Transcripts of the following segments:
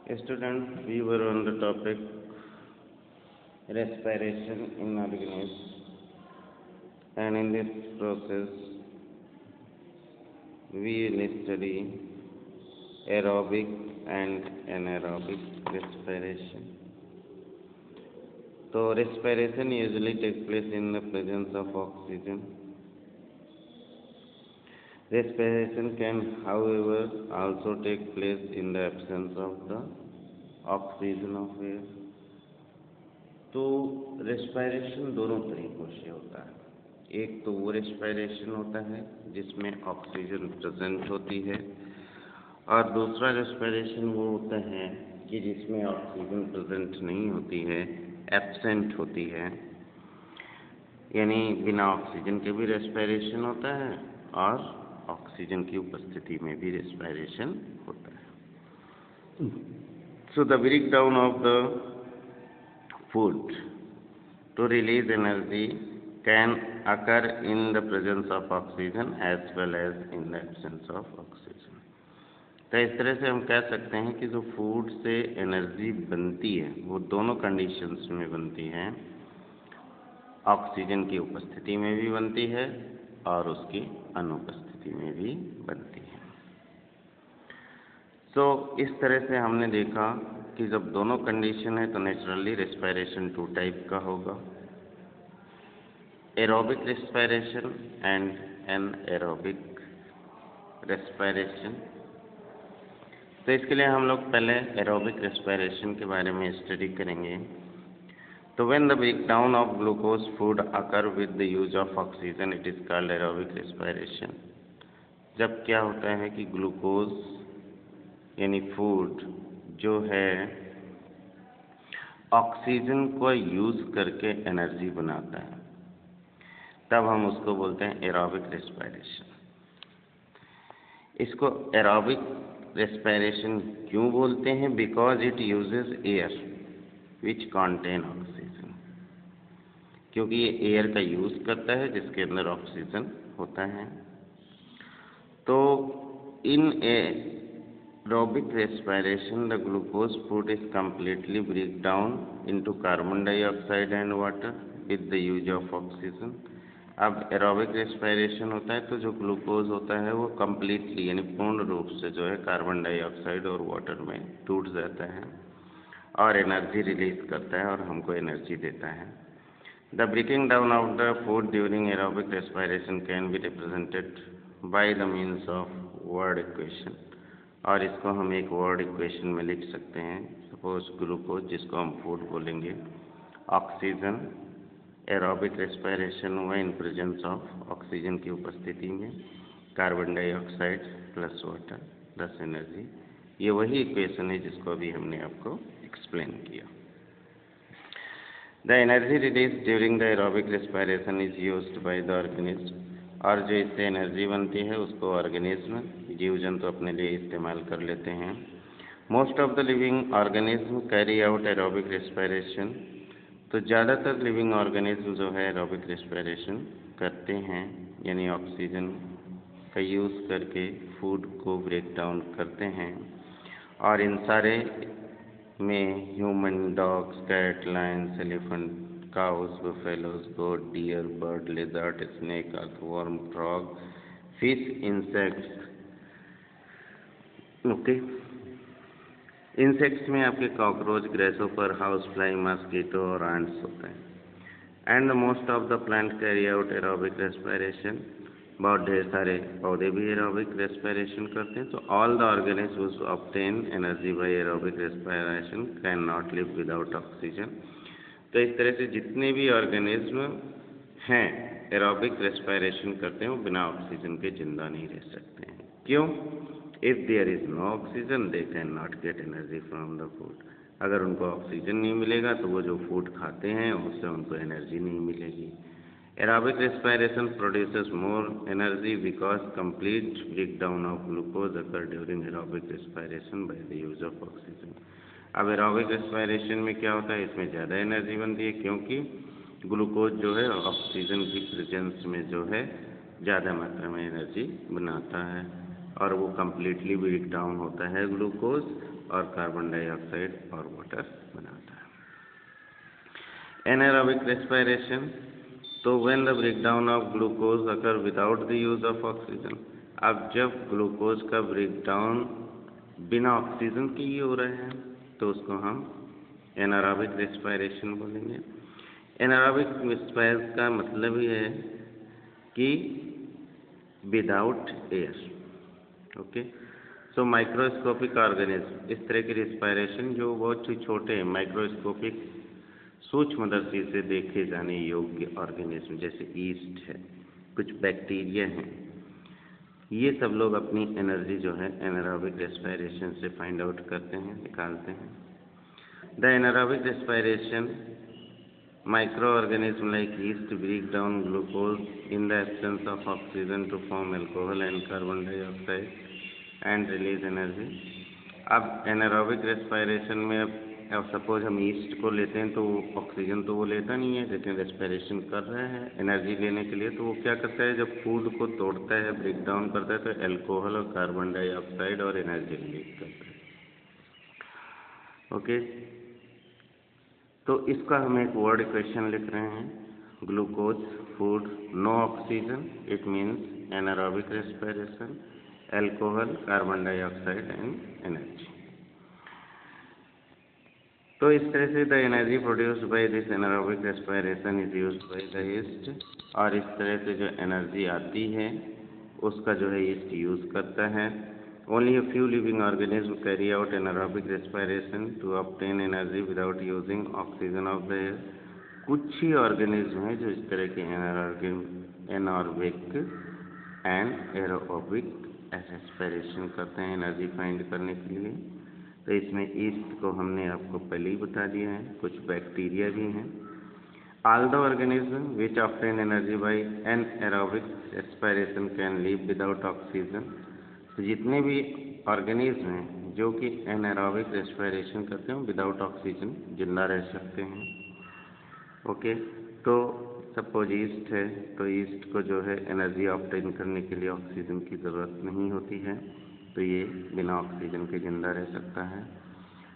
Students, we were on the topic respiration in organisms, and in this process we will study aerobic and anaerobic respiration. So respiration usually takes place in the presence of oxygen. Respiration can, however, also take place in the absence of the oxygen of air. तो respiration दोनों तरीकों से होता है। एक तो वो respiration होता है जिसमें ऑक्सीजन प्रेजेंट होती है, और दूसरा रेस्पिरेशन वो होता है कि जिसमें ऑक्सीजन प्रेजेंट नहीं होती है, एब्सेंट होती है। यानी बिना ऑक्सीजन के भी रेस्पिरेशन होता है और ऑक्सीजन की उपस्थिति में भी रेस्पिरेशन होता है। So the breakdown of the food to release energy can occur in the presence of oxygen as well as in the absence of oxygen. तो इस तरह से हम कह सकते हैं कि जो फूड से एनर्जी बनती है वो दोनों कंडीशंस में बनती है, ऑक्सीजन की उपस्थिति में भी बनती है और उसकी अनुपस्थिति में भी बनती है। इस तरह से हमने देखा कि जब दोनों कंडीशन है तो नेचुरली रेस्पिरेशन टू टाइप का होगा, aerobic respiration and anaerobic respiration. तो इसके लिए हम लोग पहले एरोबिक रेस्पिरेशन के बारे में स्टडी करेंगे। तो when the breakdown of glucose food occur with the use of oxygen it is called aerobic respiration. जब क्या होता है कि ग्लूकोज यानी फूड जो है ऑक्सीजन को यूज करके एनर्जी बनाता है, तब हम उसको बोलते हैं एरोबिक रेस्पिरेशन। इसको एरोबिक रेस्पिरेशन क्यों बोलते हैं? Because it uses air which contain oxygen. क्योंकि ये एयर का यूज करता है जिसके अंदर ऑक्सीजन होता है। तो इन aerobic respiration the glucose food is completely break down into carbon dioxide and water with the use of oxygen। अब एरोबिक रेस्पिरेशन होता है तो जो ग्लूकोज होता है वो कम्प्लीटली यानी पूर्ण रूप से जो है कार्बन डाइऑक्साइड और वाटर में टूट जाता है और एनर्जी रिलीज करता है और हमको एनर्जी देता है। The breaking down of the food during aerobic respiration can be represented by the means of word equation, और इसको हम एक वर्ड इक्वेशन में लिख सकते हैं। सपोज ग्लूकोज जिसको हम फूड बोलेंगे, ऑक्सीजन, एरोबिक रेस्पिरेशन हुआ इन प्रेजेंस ऑफ ऑक्सीजन की उपस्थिति में, carbon dioxide plus water plus energy. ये वही इक्वेशन है जिसको अभी हमने आपको एक्सप्लेन किया। The energy release during the aerobic respiration is used by the organism, और जो इससे एनर्जी बनती है उसको ऑर्गेनिज्म जीव जंतु अपने लिए इस्तेमाल कर लेते हैं। Most of the living organism carry out aerobic respiration. तो ज़्यादातर लिविंग ऑर्गेनिज्म जो है एरोबिक रेस्पिरेशन करते हैं, यानी ऑक्सीजन का यूज़ करके फूड को ब्रेक डाउन करते हैं। और इन सारे में human, dogs, cat, lions, elephant, cows, buffaloes, goat, deer, bird, lizard, snake, earthworm, frog, fish, insects। Okay, insects में आपके कॉकरोच, ग्रेसहोपर, हाउस फ्लाई, मस्कीटो और एंट्स होते हैं। And most of the plant carry out aerobic respiration. बहुत ढेर सारे पौधे भी एरोबिक रेस्पिरेशन करते हैं। तो all the organism obtain energy by aerobic respiration can not live without oxygen. तो इस तरह से जितने भी ऑर्गेनिज्म हैं एरोबिक रेस्पिरेशन करते हैं वो बिना ऑक्सीजन के जिंदा नहीं रह सकते हैं। क्यों? If there is no oxygen they can not get energy from the food. अगर उनको ऑक्सीजन नहीं मिलेगा तो वो जो फूड खाते हैं उससे उनको एनर्जी नहीं मिलेगी। Aerobic respiration produces more energy because complete break down of glucose occur during aerobic respiration by the use of oxygen. अब एरोबिक रेस्पिरेशन में क्या होता है, इसमें ज़्यादा एनर्जी बनती है क्योंकि ग्लूकोज जो है ऑक्सीजन की प्रेजेंस में जो है ज़्यादा मात्रा में एनर्जी बनाता है और वो कम्प्लीटली ब्रेक डाउन होता है ग्लूकोज और कार्बन डाइऑक्साइड और वाटर बनाता है। एनारोबिक रेस्पिरेशन, तो when the breakdown of glucose occur without the use of oxygen. अब जब ग्लूकोज का ब्रेकडाउन बिना ऑक्सीजन के ही हो रहा है तो उसको हम एनारोबिक रेस्पिरेशन बोलेंगे। एनारोबिक रेस्पिरेशन का मतलब ही है कि विदाउट एयर। ओके, सो माइक्रोस्कोपिक ऑर्गेनिज्म, इस तरह की रेस्पिरेशन जो बहुत ही छोटे माइक्रोस्कोपिक सूक्ष्मदर्शी से देखे जाने योग्य ऑर्गेनिज्म जैसे ईस्ट है, कुछ बैक्टीरिया हैं, ये सब लोग अपनी एनर्जी जो है एनारोबिक रेस्पिरेशन से फाइंड आउट करते हैं, निकालते हैं। The anaerobic respiration microorganisms like yeast break down glucose in the absence of oxygen to form alcohol and carbon dioxide and release energy। अब एनारोबिक रेस्पिरेशन में अब सपोज हम ईस्ट को लेते हैं तो ऑक्सीजन तो वो लेता नहीं है, लेकिन रेस्पिरेशन कर रहा है एनर्जी लेने के लिए। तो वो क्या करता है, जब फूड को तोड़ता है, ब्रेक डाउन करता है, तो अल्कोहल और कार्बन डाइऑक्साइड और एनर्जी रिलीज करता है। ओके, तो इसका हम एक वर्ड इक्वेशन लिख रहे हैं। Glucose food, no oxygen, it means anaerobic respiration, alcohol, carbon dioxide and energy. तो इस तरह से the energy produced by this anaerobic respiration is used by the yeast, और इस तरह से जो एनर्जी आती है उसका जो है ईस्ट यूज करता है। Only a few living organisms carry out anaerobic respiration to obtain energy without using oxygen of the air। कुछ ही ऑर्गेनिज्म हैं जो इस तरह के एनारोबिक एंड एरोबिक रेस्पिरेशन करते हैं एनर्जी फाइंड करने के लिए। तो इसमें ईस्ट को हमने आपको पहले ही बता दिया है, कुछ बैक्टीरिया भी हैं। All the organisms which obtain energy by anaerobic respiration can live without oxygen। तो जितने भी ऑर्गेनिज्म हैं जो कि एनारोबिक रेस्पिरेशन करते हैं विदाउट ऑक्सीजन जिंदा रह सकते हैं। ओके, तो सपोज ईस्ट है तो ईस्ट को जो है एनर्जी ऑब्टेन करने के लिए ऑक्सीजन की ज़रूरत नहीं होती है, तो ये बिना ऑक्सीजन के जिंदा रह सकता है।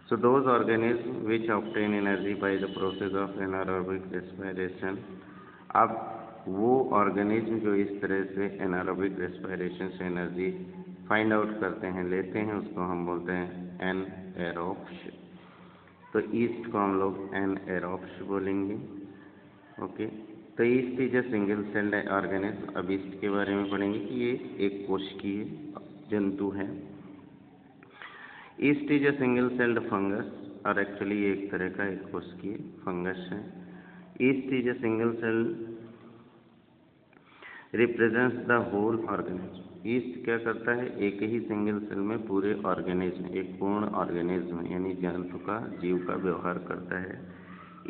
So those organism which obtain energy by the process of anaerobic respiration. अब वो ऑर्गेनिज्म जो इस तरह से एनारोबिक रेस्पिरेशन से एनर्जी फाइंड आउट करते हैं, लेते हैं, उसको हम बोलते हैं एनएरोब्स। तो ईस्ट को हम लोग एनएरोब्स बोलेंगे। ओके, तो east is a single celled organism. अब ईस्ट के बारे में पढ़ेंगे कि ये एक कोशिकीय जंतु है। Yeast is a single celled fungus, और एक्चुअली ये एक तरह का एक कोशिकीय फंगस है। Yeast is a single celled represents the whole organism. Yeast क्या करता है, एक ही सिंगल सेल में पूरे ऑर्गेनिज्म, एक पूर्ण ऑर्गेनिज्म यानी जंतु का, जीव का व्यवहार करता है।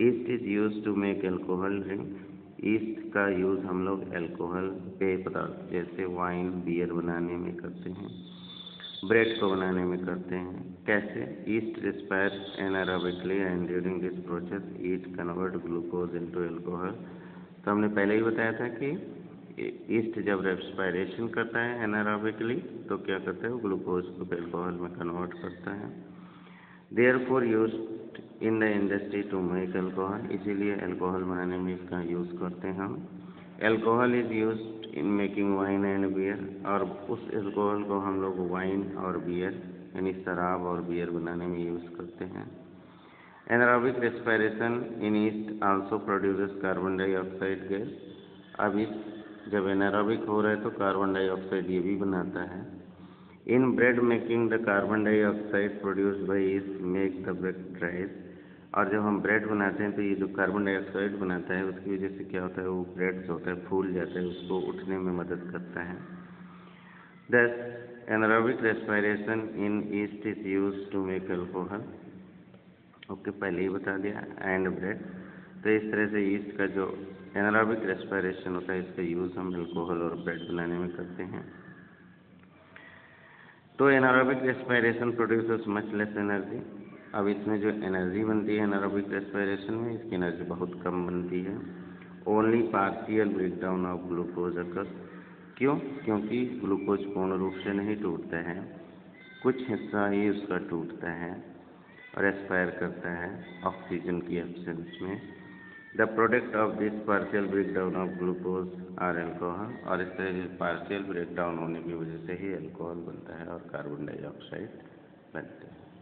Yeast is use to make alcohol drink. Yeast का यूज़ हम लोग अल्कोहल पेय पदार्थ जैसे वाइन, बियर बनाने में करते हैं, ब्रेड को बनाने में करते हैं। कैसे? East respires anaerobically and during this process eat convert glucose into alcohol. तो हमने पहले ही बताया था कि ईस्ट जब रेस्पिरेशन करता है एनारोबिकली तो क्या करता है, वो ग्लूकोज को अल्कोहल में कन्वर्ट करता है। Therefore used in the industry to make alcohol, इसीलिए अल्कोहल बनाने में इसका यूज़ करते हैं हम। Alcohol is used in making wine and beer, और उस अल्कोहल को हम लोग वाइन और बियर यानी शराब और बियर बनाने में यूज़ करते हैं। Anaerobic respiration in east also produces carbon dioxide gas. अब इस जब एनारोबिक हो रहा है तो कार्बन डाइऑक्साइड ये भी बनाता है। In bread making the carbon dioxide produced by yeast make the bread dries, और जब हम ब्रेड बनाते हैं तो ये जो कार्बन डाइऑक्साइड बनाता है उसकी वजह से क्या होता है, वो ब्रेड जो होता है फूल जाता है, उसको उठने में मदद करता है। Thus anaerobic respiration in yeast is use to make alcohol. Okay, पहले ही बता दिया, एंड ब्रेड। तो इस तरह से ईस्ट का जो एनारोबिक रेस्पिरेशन होता है इसका यूज़ हम अल्कोहल और ब्रेड बनाने में करते हैं। तो anaerobic respiration produces much less energy. अब इसमें जो एनर्जी बनती है एनारोबिक रेस्पिरेशन में, इसकी एनर्जी बहुत कम बनती है। Only partial breakdown of glucose occur. क्यों? क्योंकि ग्लूकोज पूर्ण रूप से नहीं टूटता है, कुछ हिस्सा ही उसका टूटता है और एक्सपायर करता है ऑक्सीजन की एब्सेंस में। The product of this partial break down of glucose और एल्कोहल, और इस तरह से पार्शियल ब्रेक डाउन होने की वजह से ही एल्कोहल बनता है और कार्बन डाइऑक्साइड बनते हैं।